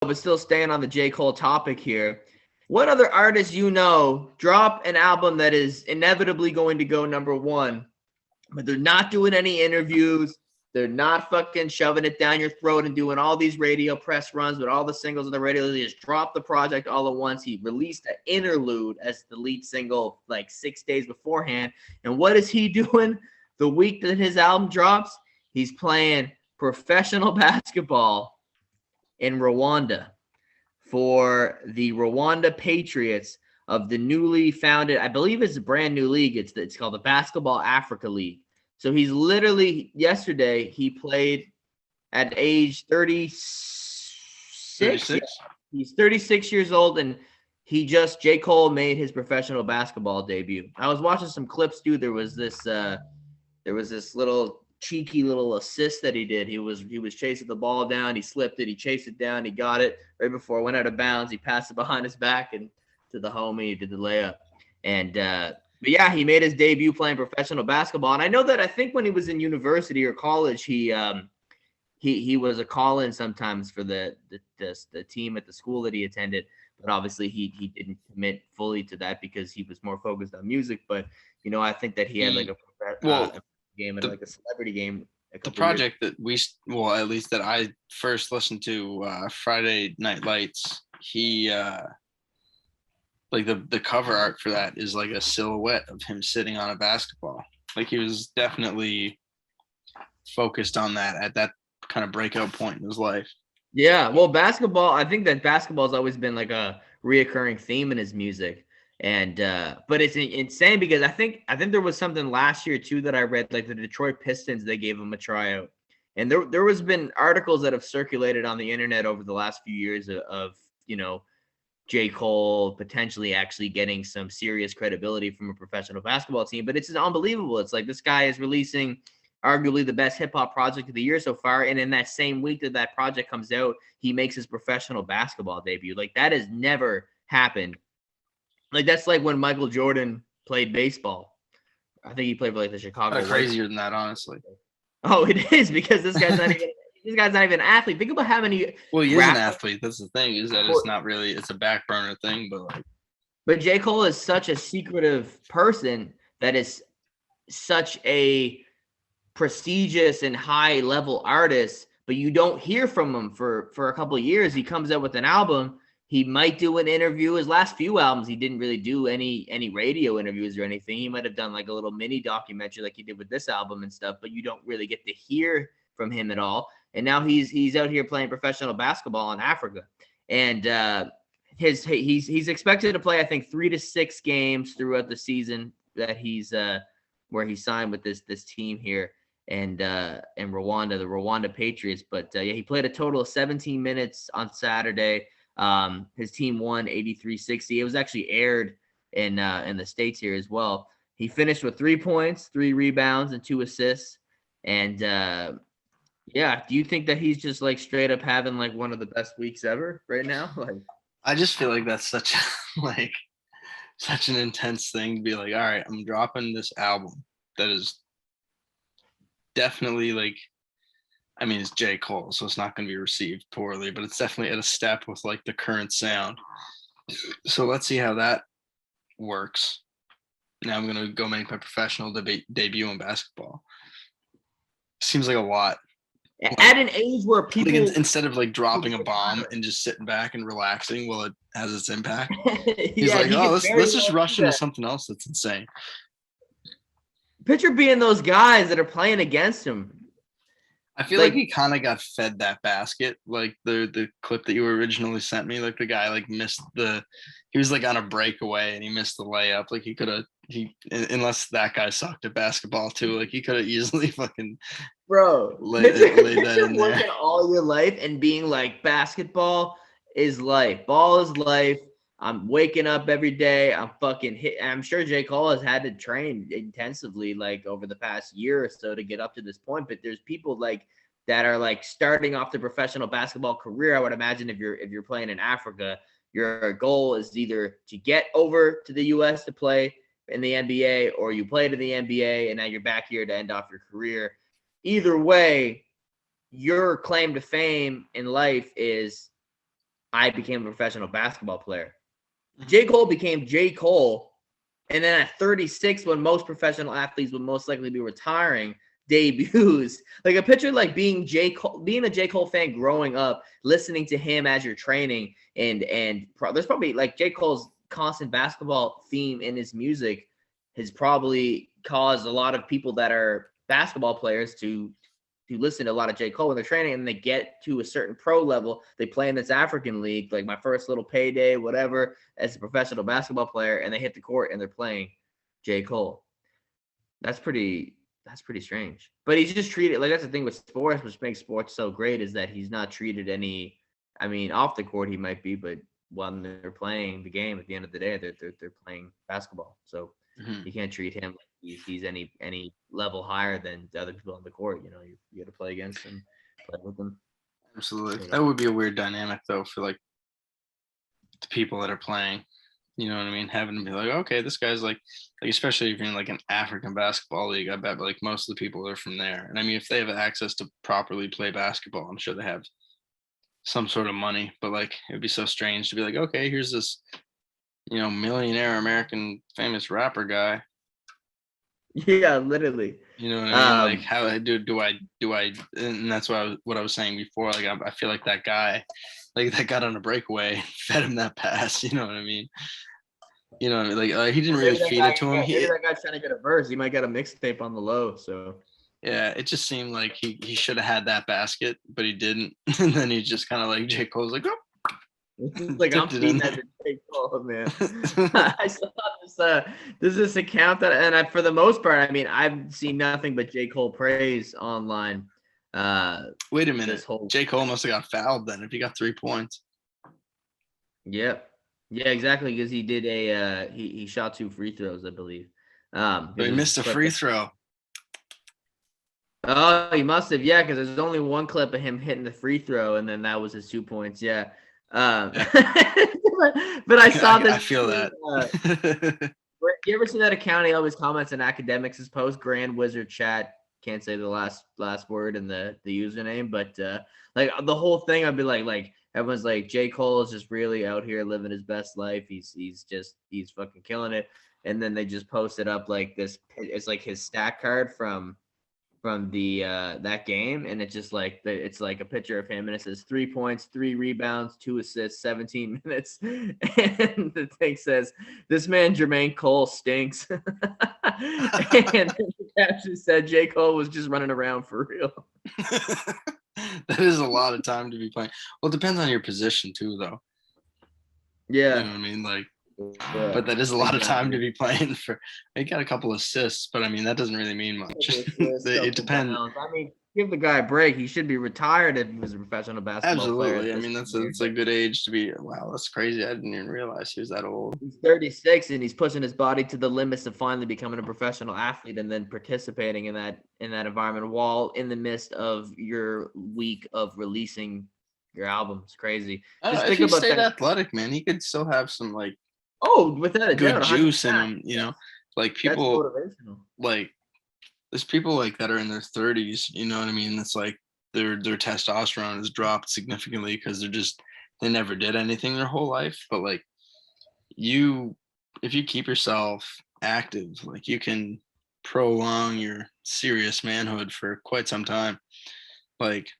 but still staying on the J. Cole topic here. What other artists drop an album that is inevitably going to go number one, but they're not doing any interviews? They're not fucking shoving it down your throat and doing all these radio press runs with all the singles on the radio. They just dropped the project all at once. He released an interlude as the lead single like 6 days beforehand. And what is he doing the week that his album drops? He's playing professional basketball in Rwanda for the Rwanda Patriots of the newly founded, I believe it's a brand new league. It's called the Basketball Africa League. So he's literally, yesterday, he played at age 36. 36? He's 36 years old, and J. Cole made his professional basketball debut. I was watching some clips, dude. There was this little cheeky little assist that he did. He was chasing the ball down. He slipped it. He chased it down. He got it right before it went out of bounds. He passed it behind his back and to the homie. He did the layup. And, but yeah, he made his debut playing professional basketball. And I know that I think when he was in university or college, he was a call-in sometimes for the team at the school that he attended. But obviously he didn't commit fully to that because he was more focused on music. But, I think that he had like a game and like a celebrity game. The project that at least that I first listened to, Friday Night Lights, he like the cover art for that is like a silhouette of him sitting on a basketball. Like he was definitely focused on that at that kind of breakout point in his life. Yeah, well, basketball, I think that basketball's always been like a reoccurring theme in his music. And but it's insane because I think there was something last year too that I read, like the Detroit Pistons, they gave him a tryout. And there was been articles that have circulated on the internet over the last few years of J. Cole potentially actually getting some serious credibility from a professional basketball team. But it's unbelievable. It's like this guy is releasing arguably the best hip-hop project of the year so far. And in that same week that project comes out, he makes his professional basketball debut. Like, that has never happened. Like, that's like when Michael Jordan played baseball. I think he played for like the Chicago. Crazier than that, honestly. Oh, it is, because this guy's not even an athlete. Think about how many. Well, he is an athlete. That's the thing, is that it's not really, it's a back burner thing, But J. Cole is such a secretive person that is such a prestigious and high level artist, but you don't hear from him for a couple of years. He comes out with an album. He might do an interview. His last few albums, he didn't really do any radio interviews or anything. He might have done like a little mini documentary like he did with this album and stuff, but you don't really get to hear from him at all. And now he's out here playing professional basketball in Africa. And he's expected to play, I think, 3 to 6 games throughout the season that he's where he signed with this team here and Rwanda, the Rwanda Patriots. But yeah, he played a total of 17 minutes on Saturday. His team won 83-60. It was actually aired in the States here as well. He finished with 3 points, 3 rebounds, and 2 assists. And yeah, do you think that he's just like straight up having like one of the best weeks ever right now? Like, I just feel like that's such an intense thing to be like, all right, I'm dropping this album that is definitely like, I mean, it's J. Cole, so it's not going to be received poorly, but it's definitely at a step with like the current sound. So let's see how that works. Now I'm going to go make my professional debut in basketball. Seems like a lot. At an age where people, like, instead of like dropping a bomb and just sitting back and relaxing while it has its impact, he's like, oh, let's just rush into something else that's insane. Picture being those guys that are playing against him. I feel like he kind of got fed that basket, like the clip that you originally sent me. Like the guy like missed he was like on a breakaway and he missed the layup. Like unless that guy sucked at basketball too, like he could have easily fucking laid that in there. Working all your life and being like, basketball is life, ball is life. I'm waking up every day. I'm fucking hit. I'm sure J. Cole has had to train intensively like over the past year or so to get up to this point. But there's people like that are like starting off the professional basketball career. I would imagine if you're playing in Africa, your goal is either to get over to the US to play in the NBA, or you played in the NBA and now you're back here to end off your career. Either way, your claim to fame in life is I became a professional basketball player. J. Cole became J. Cole. And then at 36, when most professional athletes would most likely be retiring, debuts. Like a picture like being J. Cole, being a J. Cole fan growing up, listening to him as you're training, and there's probably like J. Cole's constant basketball theme in his music has probably caused a lot of people that are basketball players to listen to a lot of J. Cole when they're training, and they get to a certain pro level. They play in this African league, like my first little payday, whatever, as a professional basketball player, and they hit the court and they're playing J. Cole. That's pretty strange. But he's just treated like that's the thing with sports, which makes sports so great, is that he's not treated any. I mean, off the court he might be, but when they're playing the game, at the end of the day, they're playing basketball. So you can't treat him like he's any level higher than the other people on the court. You know, you got to play against him, play with them. Absolutely. That would be a weird dynamic though for like the people that are playing. You know what I mean? Having to be like, okay, this guy's like especially if you're in like an African basketball league, I bet like most of the people are from there. And I mean, if they have access to properly play basketball, I'm sure they have some sort of money. But like, it'd be so strange to be like, okay, here's this, millionaire American famous rapper guy. Yeah, literally. You know what I mean? Like, how do I? And that's what I was saying before. Like, I feel like that guy, like that got on a breakaway, fed him that pass. You know what I mean? You know, like he didn't really feed it to him. Maybe that guy's trying to get a verse. He might get a mixtape on the low. So yeah, it just seemed like he should have had that basket, but he didn't. And then he just kind of like J. Cole's like, oh. Like I'm feeding that to J. Cole, man. I saw this account that, and for the most part, I mean, I've seen nothing but J. Cole praise online. Wait a minute, J. Cole must have got fouled then if he got 3 points. Yep. Yeah, exactly. Because he did he shot 2 free throws, I believe. But he missed a free throw. Oh, he must have. Yeah, because there's only one clip of him hitting the free throw, and then that was his 2 points. Yeah. But I saw this. I feel that. You ever seen that account? He always comments on academics' post. Grand Wizard Chat. Can't say the last word in the username, but like the whole thing, I'd be like everyone's like, J. Cole is just really out here living his best life. He's fucking killing it. And then they just posted up like this. It's like his stat card from the that game, and it's just like it's like a picture of him, and it says 3 points, 3 rebounds, 2 assists, 17 minutes, and the thing says, "This man Jermaine Cole stinks," and the caption said J. Cole was just running around for real. That is a lot of time to be playing. Well, it depends on your position too, though. Yeah, you know what I mean, like. Yeah, but that is a lot of time to be playing for. He got a couple assists, but I mean that doesn't really mean much. It depends. I mean, give the guy a break. He should be retired if he was a professional basketball player. Absolutely. I mean, that's a good age to be. Wow, that's crazy. I didn't even realize he was that old. He's 36, and he's pushing his body to the limits of finally becoming a professional athlete, and then participating in that environment while in the midst of your week of releasing your album. It's crazy. Just think if he stayed athletic, man, he could still have some like. Oh, without a good juice in them, you know, like people like there's people like that are in their 30s, you know what I mean? It's like their testosterone has dropped significantly because they never did anything their whole life. But like if you keep yourself active, like you can prolong your serious manhood for quite some time. Like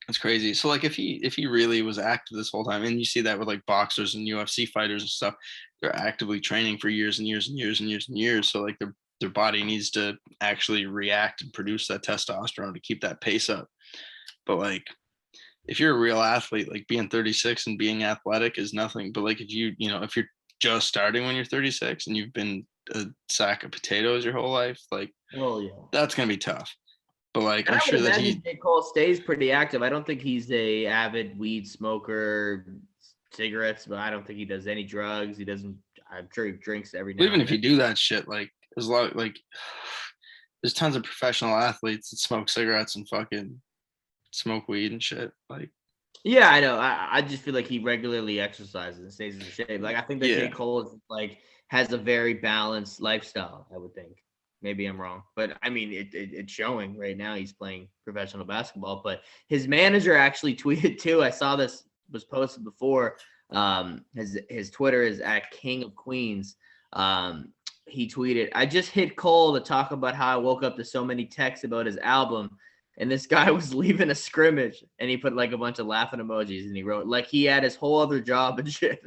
it's crazy. So like if he really was active this whole time, and you see that with like boxers and UFC fighters and stuff, they're actively training for years and years and years and years and years. So like their body needs to actually react and produce that testosterone to keep that pace up. But like if you're a real athlete, like being 36 and being athletic is nothing. But like if if you're just starting when you're 36 and you've been a sack of potatoes your whole life, like that's gonna be tough. But like, I'm sure that J. Cole stays pretty active. I don't think he's a avid weed smoker, cigarettes, but I don't think he does any drugs. He doesn't. I'm sure he drinks every now. Even if you do that shit, like there's a lot, like there's tons of professional athletes that smoke cigarettes and fucking smoke weed and shit. Like, yeah, I know. I just feel like he regularly exercises and stays in shape. Like I think that J. Cole is like has a very balanced lifestyle. I would think. Maybe I'm wrong, but I mean, it's showing right now. He's playing professional basketball, but his manager actually tweeted too. I saw this was posted before. His Twitter is at King of Queens. He tweeted, "I just hit Cole to talk about how I woke up to so many texts about his album, and this guy was leaving a scrimmage, and he put like a bunch of laughing emojis, and he wrote like he had his whole other job and shit."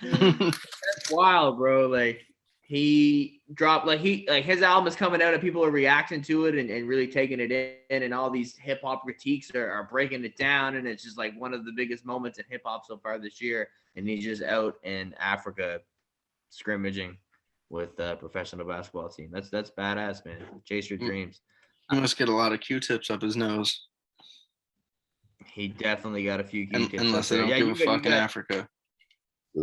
That's wild, bro. Like he dropped like his album is coming out and people are reacting to it and really taking it in, and all these hip hop critiques are breaking it down, and it's just like one of the biggest moments in hip hop so far this year. And he's just out in Africa scrimmaging with a professional basketball team. That's badass, man. Chase your dreams. He must get a lot of Q-tips up his nose. He definitely got a few Q-tips. Unless they don't give a fuck in Africa.